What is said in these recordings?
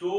2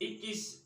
21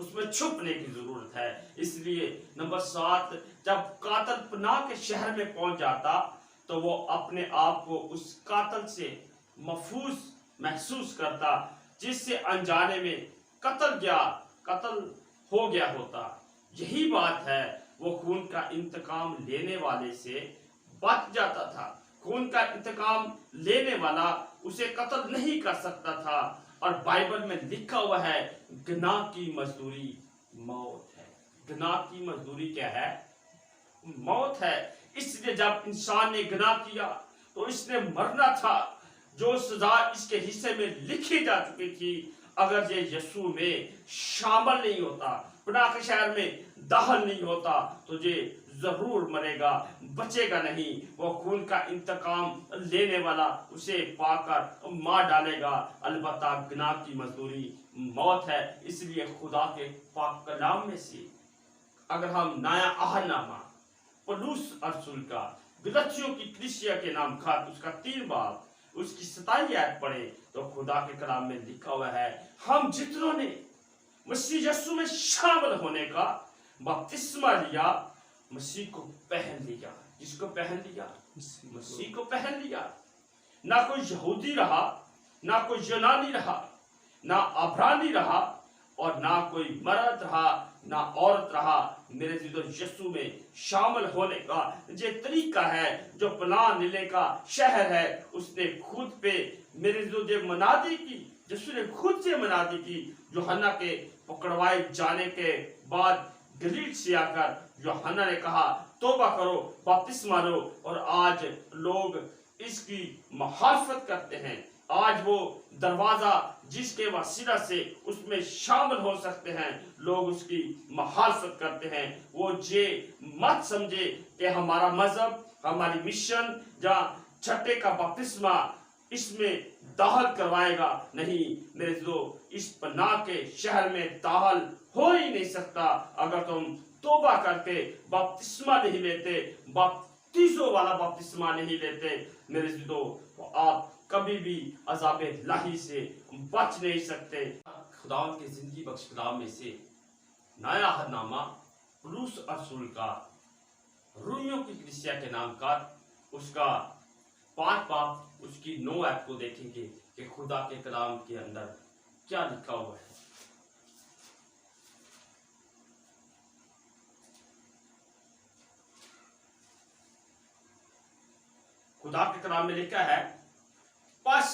اس میں چھپنے کی ضرورت ہے. اس لیے نمبر 7، جب قاتل پناہ کے شہر میں پہنچ جاتا تو وہ اپنے آپ کو اس قاتل سے محفوظ محسوس کرتا جس سے انجانے میں قتل ہو گیا ہوتا. یہی بات ہے، وہ خون کا انتقام لینے والے سے بچ جاتا تھا. خون کا انتقام لینے والا اسے قتل نہیں کر سکتا تھا. اور بائبل میں لکھا ہوا ہے گناہ کی مزدوری موت ہے. گناہ کی مزدوری کیا ہے؟ موت ہے. اس لیے جب انسان نے گناہ کیا تو اس نے مرنا تھا. جو سزا اس کے حصے میں لکھی جا چکی تھی، اگر یہ یسوع میں شامل نہیں ہوتا، پناہ کے شہر میں داخل نہیں ہوتا، تو یہ ضرور مرے گا، بچے گا نہیں. وہ خون کا انتقام لینے والا اسے پا کر مار ڈالے گا. البتہ گناہ کی مزدوری موت ہے. اس لیے خدا کے پاک کلام میں سے اگر ہم نیا عہد نامہ پولس رسول کا گلتیوں کی کلیسیا کے نام خط اس کا 3 باب اس کی 27 آیت پڑھیں تو خدا کے کلام میں لکھا ہوا ہے ہم جتنوں نے مسیح یسوع میں شامل ہونے کا بپتسمہ لیا، مسیح کو پہن لیا. جس کو پہن لیا؟ مسیح کو پہن لیا. نہ کوئی یہودی رہا، نہ کوئی یونانی رہا، نہ عبرانی رہا، اور نہ کوئی مرد رہا نہ عورت رہا. میرے عزیزو، یسوع میں شامل ہونے کا یہ طریقہ ہے جو پناہ لینے کا شہر ہے. اس نے خود پہ میرے عزیزو یہ منادی کی، یسوع نے خود سے منادی کی. یوحنا کے پکڑوائے جانے کے بعد گلیل سے آ کر یوحنا نے کہا توبہ کرو، بپتسمہ لو. اور آج لوگ اس کی مخالفت کرتے ہیں. آج وہ دروازہ جس کے وسیلہ سے اس میں شامل ہو سکتے ہیں، لوگ اس کی مخالفت کرتے ہیں. وہ یہ مت سمجھے کہ ہمارا مذہب، ہماری مشن یا چھٹے کا بپتسمہ اس میں داخل کروائے گا. نہیں میرے دوست، اس پناہ کے شہر میں داخل ہو ہی نہیں سکتا اگر تم توبہ کر کے بپتسمہ نہیں لیتے، بپتیسو والا بپتسمہ نہیں لیتے. میرے دوست، آپ کبھی بھی عذاب الہی سے بچ نہیں سکتے. خداوند کے زندگی بخش کلام میں سے نیا عہد نامہ پولس رسول کا رومیوں کی کلیسیا کے نام کا اس کا 5 باب اس کی 9 آیت کو دیکھیں گے کہ خدا کے کلام کے اندر کیا لکھا ہوا ہے. خدا کے کلام میں لکھا ہے پس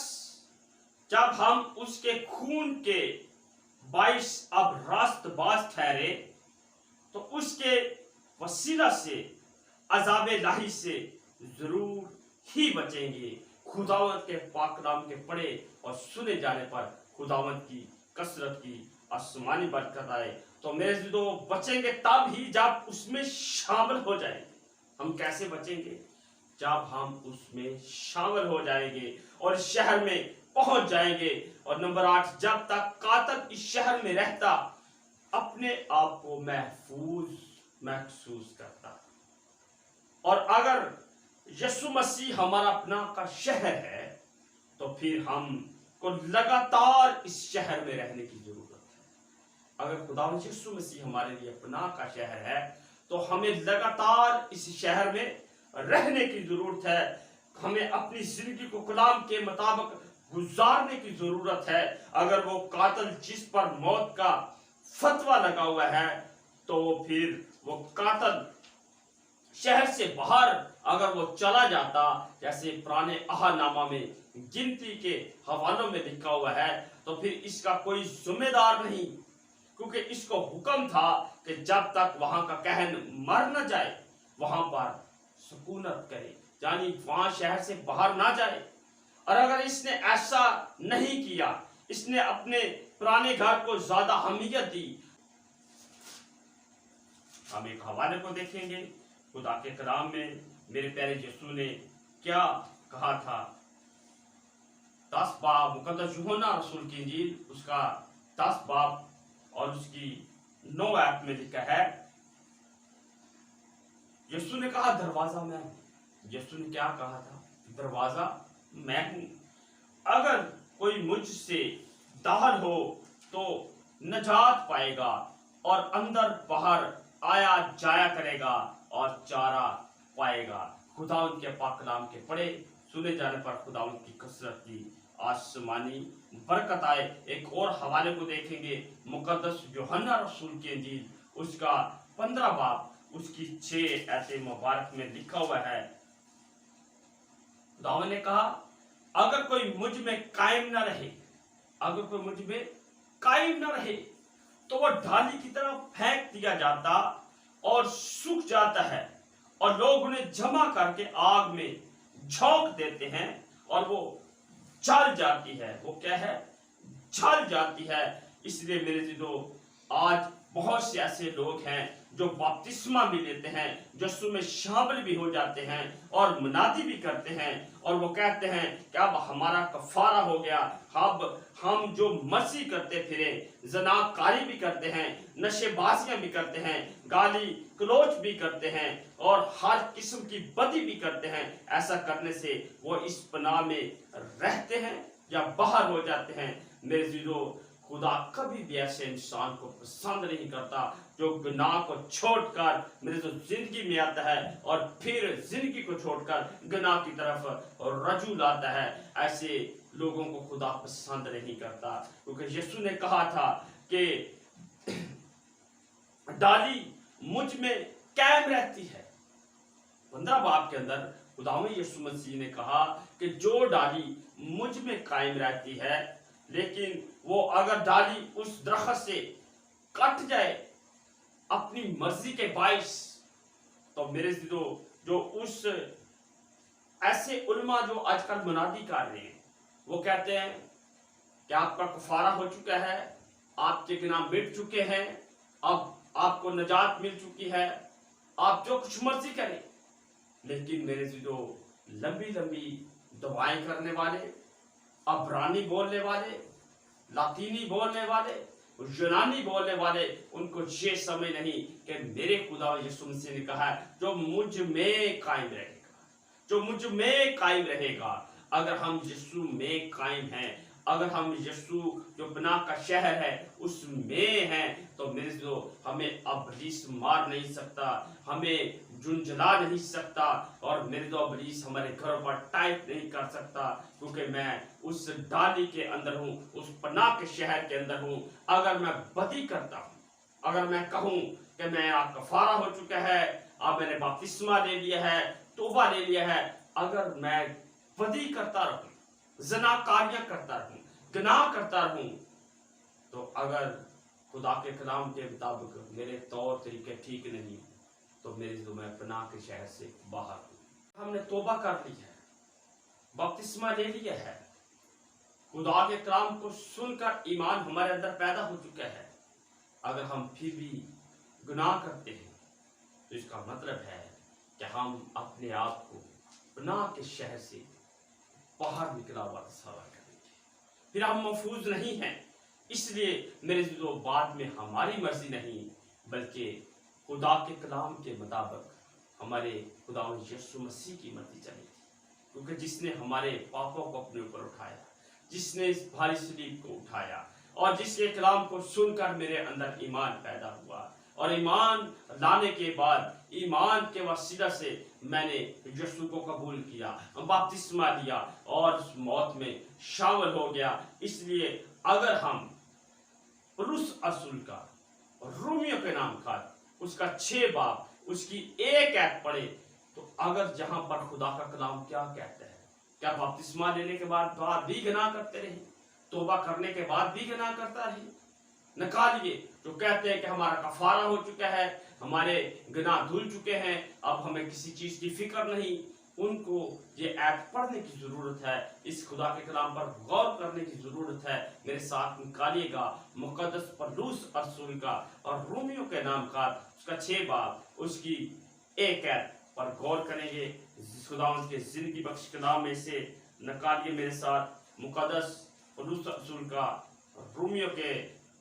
جب ہم اس کے خون کے باعث اب راست باز ٹھہرے تو اس کے وسیلہ سے عذاب الہی سے ضرور ہی بچیں گے. خداوند کے پاک کلام کے پڑھے اور سنے جانے پر خداوند کی کثرت کی آسمانی برکت آئے. تو میرے عزیزو، بچیں گے تب ہی جب اس میں شامل ہو جائیں گے. ہم کیسے بچیں گے؟ جب ہم اس میں شامل ہو جائیں گے اور اس شہر میں پہنچ جائیں گے. اور نمبر 8، جب تک قاتل اس شہر میں رہتا اپنے آپ کو محفوظ محسوس کرتا. اور اگر یسوع مسیح ہمارا پناہ کا شہر ہے تو پھر ہم کو لگاتار اس شہر میں رہنے کی ضرورت ہے. اگر خداوند یسوع مسیح ہمارے لیے پناہ کا شہر ہے تو ہمیں لگاتار اس شہر میں رہنے کی ضرورت ہے. ہمیں اپنی زندگی کو کلام کے مطابق گزارنے کی ضرورت ہے. اگر وہ قاتل جس پر موت کا فتویٰ لگا ہوا ہے تو پھر وہ قاتل شہر سے باہر اگر وہ چلا جاتا، جیسے پرانے عہد نامہ میں گنتی کے حوالوں میں لکھا ہوا ہے، تو پھر اس کا کوئی ذمہ دار نہیں، کیونکہ اس کو حکم تھا کہ جب تک وہاں کا کہن مر نہ جائے وہاں پر سکونت کرے، یعنی وہاں شہر سے باہر نہ جائے. اور اگر اس نے ایسا نہیں کیا، اس نے اپنے پرانے گھر کو زیادہ اہمیت دی. ہم ایک حوالے کو دیکھیں گے خدا کے کلام میں میرے پیارے یسوع نے کیا کہا تھا. 10 باب مقدس یوحنا رسول کی انجیل اس کا 10 باب اور اس کی 9 آیت میں لکھا ہے، یسوع نے کہا دروازہ میں ہوں. یسوع نے کیا کہا تھا؟ دروازہ میں ہوں. اگر کوئی مجھ سے داخل ہو تو نجات پائے گا اور اندر باہر آیا جایا کرے گا اور چارہ پائے گا۔ خدا ان کے پاک کلام کے پڑھے سنے جانے پر خدا ان کی کثرت کی آسمانی برکت آئے۔ ایک اور حوالے کو دیکھیں گے، مقدس یوحنا رسول کی انجیل اس کا 15 باب اس کی 6 ایتے مبارک میں لکھا ہوا ہے۔ خداوند نے کہا اگر کوئی مجھ میں قائم نہ رہے، اگر کوئی مجھ میں قائم نہ رہے تو وہ ڈھالی کی طرح پھینک دیا جاتا اور سوکھ جاتا ہے، اور لوگ انہیں جمع کر کے آگ میں جھونک دیتے ہیں اور وہ جل جاتی ہے۔ وہ کیا ہے؟ جل جاتی ہے۔ اس لیے میرے عزیزو، آج بہت سے ایسے لوگ ہیں جو بپتسمہ بھی لیتے ہیں، یسوع میں شامل بھی ہو جاتے ہیں اور منادی بھی کرتے ہیں، اور وہ کہتے ہیں کہ اب ہمارا کفارہ ہو گیا، اب ہم جو مرضی کرتے پھرے، زناکاری بھی کرتے ہیں، نشے بازیاں بھی کرتے ہیں، گالی گلوچ بھی کرتے ہیں، اور ہر قسم کی بدی بھی کرتے ہیں۔ ایسا کرنے سے وہ اس پناہ میں رہتے ہیں یا باہر ہو جاتے ہیں۔ میرے عزیزو، خدا کبھی بھی ایسے انسان کو پسند نہیں کرتا جو گناہ کو چھوڑ کر میرے تو زندگی میں آتا ہے اور پھر زندگی کو چھوڑ کر گناہ کی طرف رجوع لاتا ہے۔ ایسے لوگوں کو خدا پسند نہیں کرتا، کیونکہ یسوع نے کہا تھا کہ ڈالی مجھ میں قائم رہتی ہے۔ 15 باب کے اندر خداوند یسوع مسیح نے کہا کہ جو ڈالی مجھ میں قائم رہتی ہے، لیکن وہ اگر ڈالی اس درخت سے کٹ جائے اپنی مرضی کے باعث، تو میرے جو اس ایسے علماء جو آج کل منادی کر رہے ہیں، وہ کہتے ہیں کہ آپ کا کفارہ ہو چکا ہے، آپ کے گناہ مٹ چکے ہیں، اب آپ کو نجات مل چکی ہے، آپ جو کچھ مرضی کریں۔ لیکن میرے لمبی لمبی دعائیں کرنے والے، عبرانی بولنے والے، لاطینی بولنے والے، یونانی بولنے والے، ان کو یہ سمجھ نہیں کہ میرے خدا یسوع مسیح نے کہا ہے جو مجھ میں قائم رہے گا، جو مجھ میں قائم رہے گا۔ اگر ہم یسوع میں قائم ہیں، اگر ہم یسوع جو پناہ کا شہر ہے اس میں ہیں، تو میرے ہمیں ابلیس مار نہیں سکتا، ہمیں جھنجھلا نہیں سکتا، اور میرے تو ابلیس ہمارے گھروں پر ٹائپ نہیں کر سکتا، کیونکہ میں اس ڈالی کے اندر ہوں، اس پناہ کے شہر کے اندر ہوں۔ اگر میں بدی کرتا ہوں، اگر میں کہوں کہ میرا کفارہ ہو چکا ہے، اب میں نے بپتسمہ لے لیا ہے، توبہ لے لیا ہے، اگر میں بدی کرتا رہوں، زناکاریاں کرتا رہوں، گناہ کرتا رہوں، تو اگر خدا کے کلام کے مطابق میرے طور طریقے ٹھیک نہیں، تو میرے میں پناہ کے شہر سے باہر ہوں۔ ہم نے توبہ کر لی ہے، بپتسمہ لے لیا ہے، خدا کے کلام کو سن کر ایمان ہمارے اندر پیدا ہو چکا ہے، اگر ہم پھر بھی گناہ کرتے ہیں تو اس کا مطلب ہے کہ ہم اپنے آپ کو پناہ کے شہر سے باہر نکلا ہوا تصور کریں گے، پھر ہم محفوظ نہیں ہیں۔ اس لیے میرے بعد میں ہماری مرضی نہیں بلکہ خدا کے کلام کے مطابق ہمارے خدا یسوع مسیح کی مرضی چلے گی، کیونکہ جس نے ہمارے پاپوں کو اپنے اوپر اٹھایا، جس نے اس بھاری صلیب کو اٹھایا، اور جس کے کلام کو سن کر میرے اندر ایمان پیدا ہوا، اور ایمان لانے کے بعد ایمان کے وسیلہ سے میں نے یسوع کو قبول کیا، بپتسمہ لیا اور اس موت میں شامل ہو گیا۔ اس لیے اگر ہم پولس رسول کا رومیو کے نام کا اس کا 6 باب اس کی 1 آیت پڑھے، تو اگر جہاں پر خدا کا کلام کیا کہتا ہے، کیا بپتسمہ لینے کے بعد بھی گناہ کرتے رہے، توبہ کرنے کے بعد بھی گناہ کرتا رہے؟ نکالیے جو کہتے ہیں کہ ہمارا کفارہ ہو چکا ہے، ہمارے گناہ دھل چکے ہیں، اب ہمیں کسی چیز کی فکر نہیں، ان کو یہ آیت پڑھنے کی ضرورت ہے، اس خدا کے کلام پر غور کرنے کی ضرورت ہے۔ میرے ساتھ نکالیے گا مقدس پولس رسول کا اور رومیو کے نام کا اس کا 6 باب اس کی 1 آیت پر غور کریں گے۔ خدا ان کے زندگی بخش کلام میں سے نکالیے میرے ساتھ مقدس پولس رسول کا رومیو کے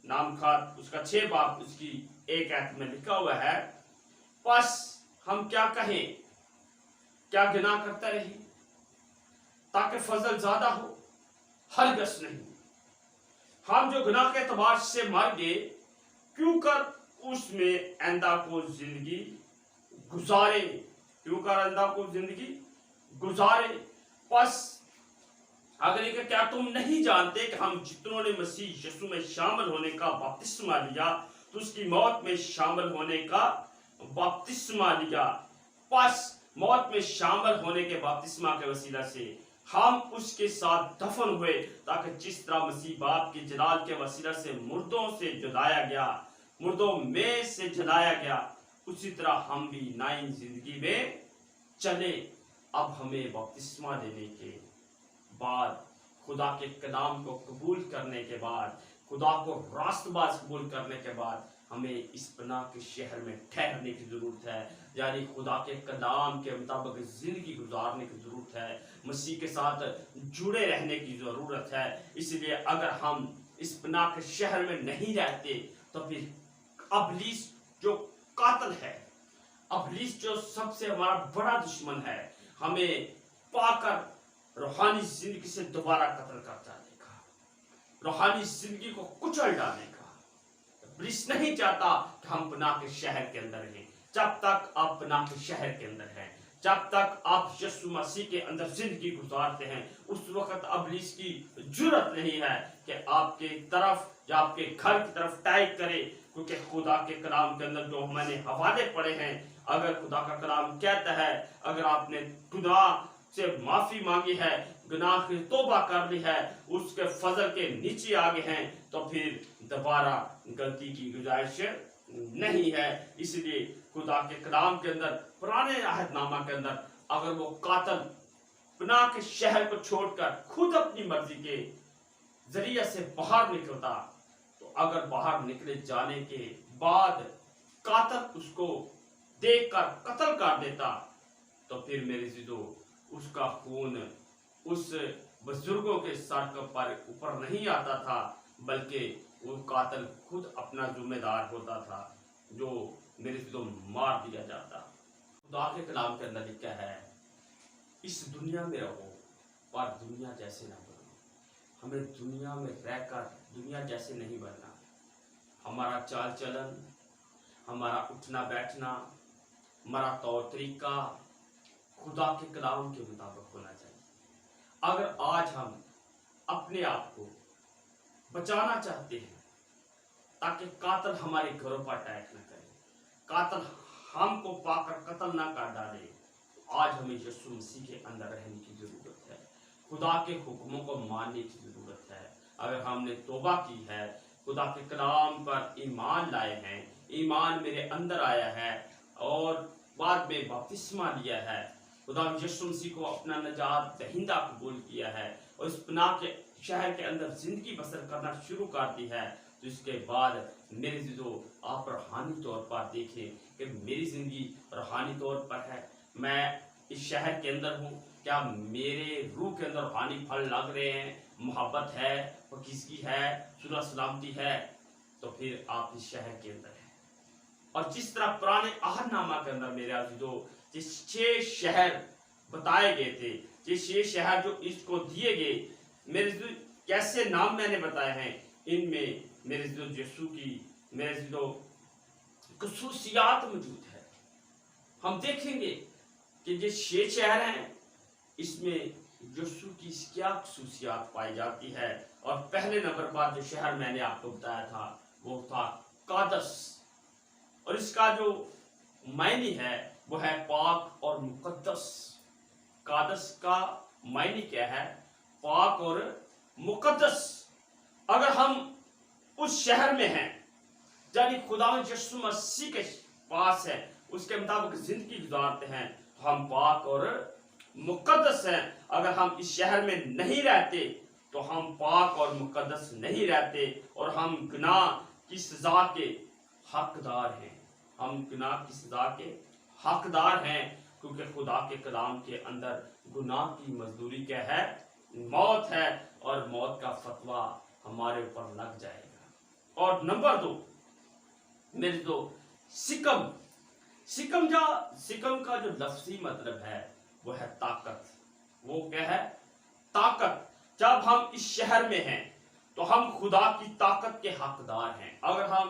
نام خط اس کا 6 باب اس کی 1 آیت میں لکھا ہوا ہے، پس ہم کیا کہیں، کیا گناہ کرتا رہی تاکہ فضل زیادہ ہو؟ ہرگز نہیں۔ ہم جو گناہ کے اعتبار سے مر گئے، کیوں کر اس میں آئندہ کو زندگی گزارے. کیوں کر آئندہ کو زندگی گزارے. پس اگر یہ کہ کیا تم نہیں جانتے کہ ہم جتنوں نے مسیح یسوع میں شامل ہونے کا بپتسمہ لیا تو اس کی موت میں شامل ہونے کا بپتسمہ لیا. پس موت میں شامل ہونے کے بپتسمہ کے وسیلہ سے ہم اس کے ساتھ دفن ہوئے تاکہ جس طرح مسیح باپ کے جلال کے وسیلہ سے مردوں سے جلایا گیا, مردوں میں سے جلایا گیا, اسی طرح ہم بھی نئی زندگی میں چلے. اب ہمیں بپتسمہ دینے کے بعد, خدا کے کلام کو قبول کرنے کے بعد, خدا کو راست باز قبول کرنے کے بعد ہمیں اس پناہ کے شہر میں ٹھہرنے کی ضرورت ہے. یعنی خدا کے کلام کے مطابق زندگی گزارنے کی ضرورت ہے, مسیح کے ساتھ جڑے رہنے کی ضرورت ہے. اس لیے اگر ہم اس پناہ کے شہر میں نہیں رہتے تو پھر ابلیس جو قاتل ہے, ابلیس جو سب سے ہمارا بڑا دشمن ہے, ہمیں پا کر روحانی زندگی سے دوبارہ قتل کر جانے کا, روحانی زندگی کو کچل ڈالنے کا. ابلیس نہیں چاہتا کہ ہم پناہ کے شہر کے اندر ہیں. جب تک آپ پناہ کے شہر کے اندر ہیں, جب تک آپ یسوع مسیح کے اندر زندگی گزارتے ہیں, اس وقت ابلیس کی جرأت نہیں ہے کہ آپ کے طرف یا آپ کے گھر کی طرف ٹائپ کرے. کیونکہ خدا کے کلام کے اندر جو میں نے حوالے پڑھے ہیں, اگر خدا کا کلام کہتا ہے اگر آپ نے گناہ سے معافی مانگی ہے, گناہ کی توبہ کر لی ہے, اس کے فضل کے نیچے آگے ہیں, تو پھر دوبارہ غلطی کی گنجائش نہیں ہے. اس لیے خدا کے کلام کے اندر, پرانے عہد نامہ کے اندر, اگر وہ قاتل پناہ کے شہر کو چھوڑ کر خود اپنی مرضی کے ذریعے سے باہر نکلتا, تو اگر باہر نکلے جانے کے بعد قاتل اس کو دیکھ کر قتل کر دیتا, تو پھر میرے عزیزو اس کا خون اس بزرگوں کے سر پر اوپر نہیں آتا تھا, بلکہ وہ قاتل خود اپنا ذمہ دار ہوتا تھا, جو میرے عزیزو مار دیا جاتا. خدا کے کلام کے اندر لکھا ہے, اس دنیا میں رہو پر دنیا جیسے نہ بنو. ہمیں دنیا میں رہ کر دنیا جیسے نہیں بننا. ہمارا چال چلن, ہمارا اٹھنا بیٹھنا, ہمارا طور طریقہ خدا کے کلام کے مطابق ہونا چاہیے. اگر آج ہم اپنے آپ کو بچانا چاہتے ہیں تاکہ قاتل ہمارے گھروں پر اٹیک نہ کرے, قاتل ہم کو پا کر قتل نہ کر ڈالے, آج ہمیں یسوع مسیح کے اندر رہنے کی ضرورت ہے, خدا کے حکموں کو ماننے کی ضرورت ہے. اگر ہم نے توبہ کی ہے, خدا کے کلام پر ایمان لائے ہیں, ایمان میرے اندر آیا ہے, اور بعد میں بپتسمہ لیا ہے, خدا یسوع مسیح کو اپنا نجات دہندہ قبول کیا ہے, اور اس پناہ کے شہر کے اندر زندگی بسر کرنا شروع کر دی ہے, تو اس کے بعد میرے عزیزو آپ روحانی طور پر دیکھیں کہ میری زندگی روحانی طور پر ہے. میں اس شہر کے اندر ہوں, کیا میرے روح کے اندر روحانی پھل لگ رہے ہیں, محبت ہے, پاکیزگی ہے, صلح سلامتی ہے, تو پھر آپ اس شہر کے اندر ہیں. اور جس طرح پرانے عہد نامہ کے اندر میرے عزیزو جس 6 شہر بتائے گئے تھے, یہ 6 شہر جو اس کو دیے گئے, میرے عزیزو کیسے نام میں نے بتائے ہیں, ان میں میرے عزیزو یسوع کی میرے عزیزو خصوصیات موجود ہے. ہم دیکھیں گے کہ یہ 6 شہر ہیں, اس میں یسوع کی کیا خصوصیات پائی جاتی ہے. اور پہلے نمبر پر جو شہر میں نے آپ کو بتایا تھا وہ تھا قادس, اور اس کا جو معنی ہے وہ ہے پاک اور مقدس. قادس کا معنی کیا ہے؟ پاک اور مقدس. اگر ہم اس شہر میں ہیں, یعنی خدا یسوع مسیح کے پاس ہے, اس کے مطابق زندگی گزارتے ہیں, تو ہم پاک اور مقدس ہیں. اگر ہم اس شہر میں نہیں رہتے تو ہم پاک اور مقدس نہیں رہتے, اور ہم گناہ کی سزا کے حقدار ہیں. ہم گناہ کی سزا کے حقدار ہیں, کیونکہ خدا کے کلام کے اندر گناہ کی مزدوری کیا ہے؟ موت ہے, اور موت کا فتویٰ ہمارے اوپر لگ جائے گا. اور نمبر 2 میرے دو سکم. سکم کا جو لفظی مطلب ہے وہ ہے طاقت. وہ کیا ہے؟ طاقت. جب ہم اس شہر میں ہیں تو ہم خدا کی طاقت کے حقدار ہیں. اگر ہم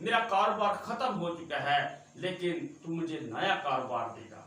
میرا کاروبار ختم ہو چکا ہے لیکن تو مجھے نیا کاروبار دے گا,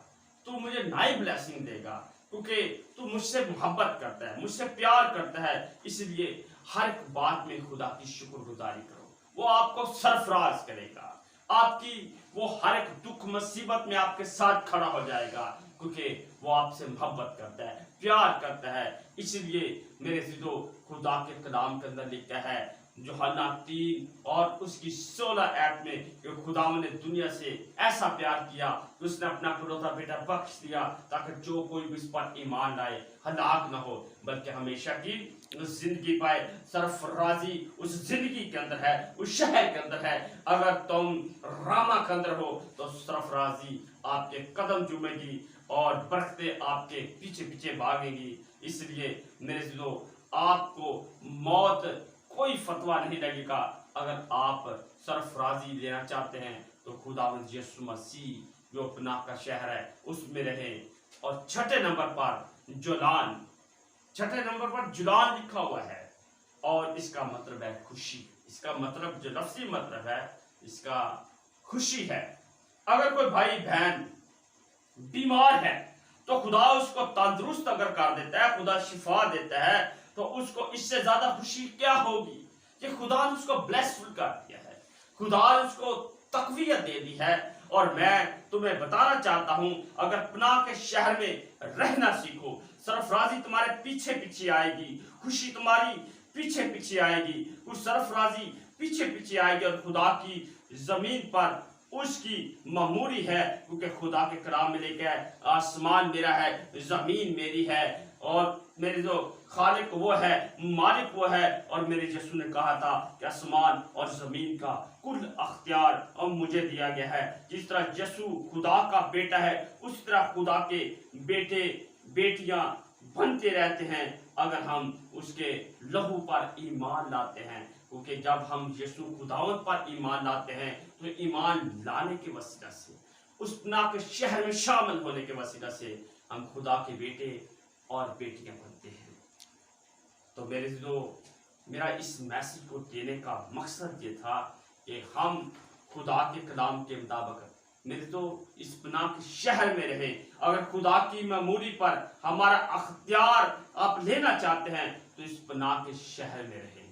تو مجھے نئی بلیسنگ دے گا, کیونکہ تو مجھ سے محبت کرتا ہے, مجھ سے پیار کرتا ہے. اس لیے ہر ایک بات میں خدا کی شکر گزاری کرو, وہ آپ کو سرفراز کرے گا. آپ کی وہ ہر ایک دکھ مصیبت میں آپ کے ساتھ کھڑا ہو جائے گا, کیونکہ وہ آپ سے محبت کرتا ہے, پیار کرتا ہے. اس لیے میرے عزیزو, خدا کے کلام کے اندر لکھا ہے یوحنا 3 اور اس کی 16 آیت میں کہ خداوند نے دنیا سے ایسا پیار کیا کہ اس نے اپنا اکلوتا بیٹا بخش دیا تاکہ جو کوئی بھی اس پر ایمان لائے ہلاک نہ ہو بلکہ ہمیشہ کی زندگی پائے. سرفرازی اس زندگی کے اندر ہے, اس شہر کے اندر ہے. اگر تم راما کے اندر ہو تو سرفرازی آپ کے قدم چومے گی اور برکتیں آپ کے پیچھے پیچھے بھاگے گی. اس لیے میرے عزیزو, آپ کو موت کوئی فتویٰ نہیں لگے گا. اگر آپ سرفرازی لینا چاہتے ہیں تو خداوند یسوع مسیح جو پناہ کا شہر ہے اس میں رہیں. اور چھٹے نمبر پر جولان, چھٹے نمبر پر جولان لکھا ہوا ہے اور اس کا مطلب ہے خوشی. اس کا مطلب جو لفظی مطلب ہے اس کا خوشی ہے. اگر کوئی بھائی بہن بیمار ہے تو خدا اس کو تندرست اگر کر دیتا ہے, خدا شفا دیتا ہے, تو اس کو اس سے زیادہ خوشی کیا ہوگی کہ خدا نے اس کو بلیسفل کر دیا ہے, خدا نے اس کو تقویت دے دی ہے. اور میں تمہیں بتانا چاہتا ہوں, اگر پناہ کے شہر میں رہنا سیکھو, سرفرازی تمہارے پیچھے پیچھے آئے گی, خوشی تمہاری پیچھے پیچھے آئے گی, کچھ سرفرازی پیچھے پیچھے آئے گی. اور خدا کی زمین پر اس کی معموری ہے, کیونکہ خدا کے کلام میں لکھا ہے آسمان میرا ہے, زمین میری ہے, اور میرے جو خالق وہ ہے, مالک وہ ہے. اور میرے یسوع نے کہا تھا کہ آسمان اور زمین کا کل اختیار اب مجھے دیا گیا ہے. جس طرح یسوع خدا کا بیٹا ہے اس طرح خدا کے بیٹے بیٹیاں بنتے رہتے ہیں اگر ہم اس کے لہو پر ایمان لاتے ہیں. کیونکہ جب ہم یسوع خداوند پر ایمان لاتے ہیں تو ایمان لانے کے وسیلہ سے, اس پناہ کے شہر میں شامل ہونے کے وسیلہ سے ہم خدا کے بیٹے اور بیٹیاں بنتے ہیں. تو میرا اس میسج کو دینے کا مقصد یہ تھا کہ ہم خدا کے کلام کے مطابق اس پناہ کے شہر میں رہیں. اگر خدا کی معموری پر ہمارا اختیار آپ لینا چاہتے ہیں تو اس پناہ کے شہر میں رہیں.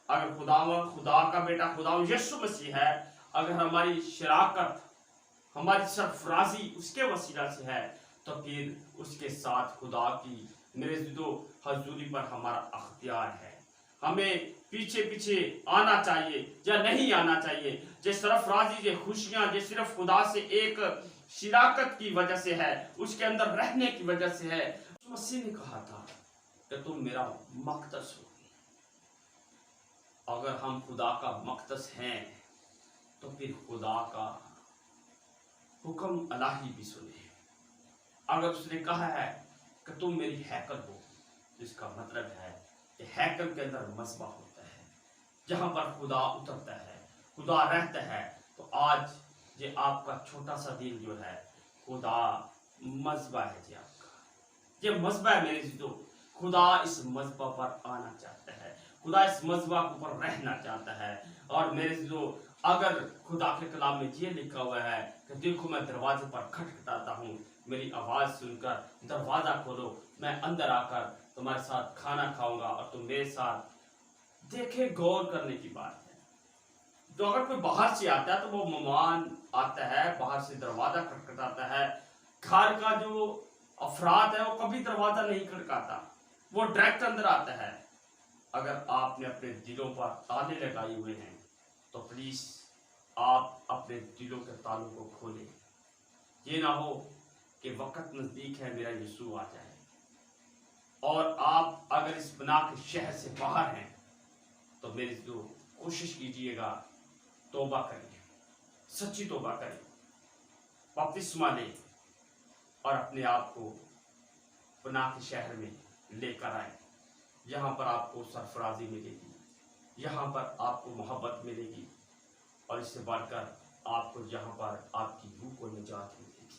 اگر خدا کا بیٹا خدا یسوع مسیح ہے, اگر ہماری شراکت ہماری سرفرازی اس کے وسیلہ سے ہے تو پھر اس کے ساتھ خدا کی میرے حضوری پر ہمارا اختیار ہے. ہمیں پیچھے پیچھے آنا چاہیے یا نہیں آنا چاہیے. جو سرفرازی, جو خوشیاں جو صرف خدا سے ایک شراکت کی وجہ سے ہے, اس کے اندر رہنے کی وجہ سے ہے. مسیح نے کہا تھا کہ تم میرا مقدس ہو. اگر ہم خدا کا مقدس ہیں تو پھر خدا کا حکم الہی بھی سنیں. اگر اس نے کہا ہے کہ تم میری ہیکل ہو, اس کا مطلب ہے کہ ہیکل کے اندر مذبح ہوتا ہے جہاں پر خدا اترتا ہے, خدا رہتا ہے. تو آج یہ آپ کا چھوٹا سا دل جو ہے خدا مذبح ہے. جی آپ کا یہ مذبح ہے میرے عزیزو. خدا اس مذبح پر آنا چاہتا ہے, خدا اس مذبح پر رہنا چاہتا ہے. اور میرے عزیزو, اگر خدا کے کلام میں یہ لکھا ہوا ہے کہ دیکھو میں دروازے پر کھٹکھٹاتا ہوں, میری آواز سن کر دروازہ کھولو, میں اندر آ کر تمہارے ساتھ کھانا کھاؤں گا اور تم میرے ساتھ. دیکھیں, غور کرنے کی بات ہے. تو اگر کوئی باہر سے آتا ہے تو وہ مہمان آتا ہے, باہر سے دروازہ کھٹکھٹاتا ہے. گھر کا جو افراد ہے وہ کبھی دروازہ نہیں کھٹکھٹاتا, وہ ڈائریکٹ اندر آتا ہے. اگر آپ نے اپنے دلوں پر تالے لگائے ہوئے ہیں تو پلیز آپ اپنے دلوں کے تالوں کو کھولیں. یہ نہ ہو کہ وقت نزدیک ہے میرا یسوع آ جائے اور آپ اگر اس پناہ کے شہر سے باہر ہیں تو میری کوشش کیجئے گا, توبہ کریں, سچی توبہ کریں, بپتسمہ لیں اور اپنے آپ کو پناہ کے شہر میں لے کر آئیں. یہاں پر آپ کو سرفرازی ملے گی, یہاں پر آپ کو محبت ملے گی, اور اس سے بڑھ کر آپ کو یہاں پر آپ کی روح کو نجات ملے گی.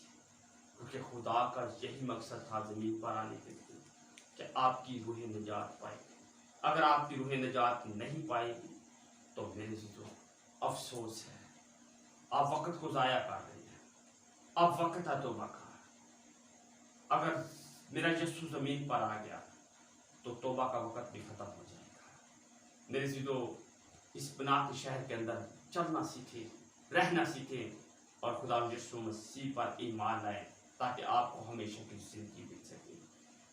کیونکہ خدا کا یہی مقصد تھا زمین پر آنے کے لیے کہ آپ کی روح نجات پائے. اگر آپ کی روح نجات نہیں پائے گی تو میرے افسوس ہے, آپ وقت کو ضائع کر رہے ہیں. اب وقت ہے توبہ کا. اگر میرا یسوع زمین پر آ گیا تو توبہ کا وقت بھی ختم ہو جائے گا. میرے عزیزو، اس پناہ کے شہر کے اندر چلنا سیکھیں، رہنا سیکھیں اور خدا یسوع مسیح پر ایمان لائیں تاکہ آپ کو ہمیشہ کی زندگی مل سکے.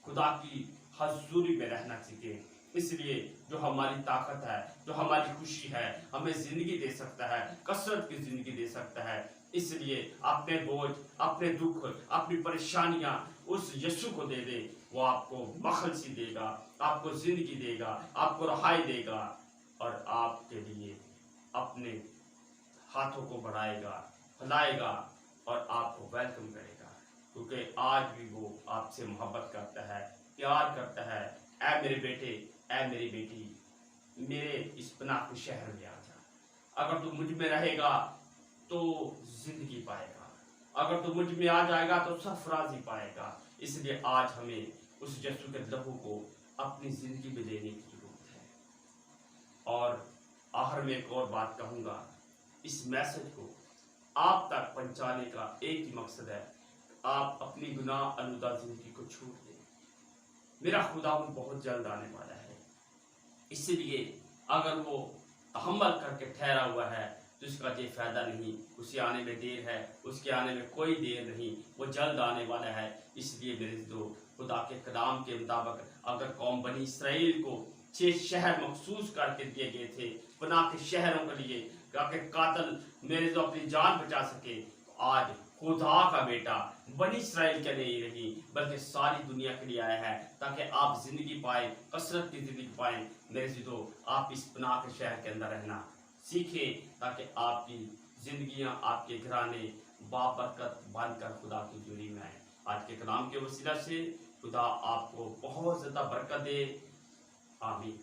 خدا کی حضوری میں رہنا سیکھیں. اس لیے جو ہماری طاقت ہے، جو ہماری خوشی ہے، ہمیں زندگی دے سکتا ہے، کثرت کی زندگی دے سکتا ہے. اس لیے اپنے بوجھ، اپنے دکھ، اپنی پریشانیاں اس یسوع کو دے دے. وہ آپ کو مخلصی دے گا، آپ کو زندگی دے گا، آپ کو رہائی دے گا اور آپ کے لیے اپنے ہاتھوں کو بڑھائے گا، پھیلائے گا اور آپ کو ویلکم کرے گا. کیونکہ آج بھی وہ آپ سے محبت کرتا ہے، پیار کرتا ہے. اے میرے بیٹے، اے میری بیٹی، میرے اس پناہ کے شہر میں آ جا. اگر تو مجھ میں رہے گا تو زندگی پائے گا. اگر تو مجھ میں آ جائے گا تو سرفرازی پائے گا. اس لیے آج ہمیں اس یسوع کے لہو کو اپنی زندگی میں لینے کی ضرورت ہے. اور آخر میں ایک اور بات کہوں گا، اس میسج کو آپ تک پہنچانے کا ایک ہی مقصد ہے، آپ اپنی گناہ آلودہ زندگی کو چھوڑ دیں. میرا خداوند بہت جلد آنے والا ہے. اس لیے اگر وہ تحمل کر کے ٹھہرا ہوا ہے تو اس کا یہ فائدہ نہیں. اسے آنے میں دیر ہے، اس کے آنے میں کوئی دیر نہیں. وہ جلد آنے والا ہے. اس لیے میرے دو خدا کے کلام کے مطابق اگر قوم بنی اسرائیل کو 6 شہر مخصوص کر کے دیے گئے تھے پناہ کے شہروں کے لیے تاکہ قاتل میرے جو اپنی جان بچا سکے، آج خدا کا بیٹا بنی اسرائیل کے لیے نہیں بلکہ ساری دنیا کے لیے آیا ہے تاکہ آپ زندگی پائیں، کثرت کی زندگی پائیں. میرے عزیزو، آپ اس پناہ کے شہر کے اندر رہنا سیکھیں تاکہ آپ کی زندگیاں، آپ کے گھرانے بابرکت بن کر خدا کی جوڑی میں آئیں. آج کے کلام کے وسیلہ سے خدا آپ کو بہت زیادہ برکت دے. آمین.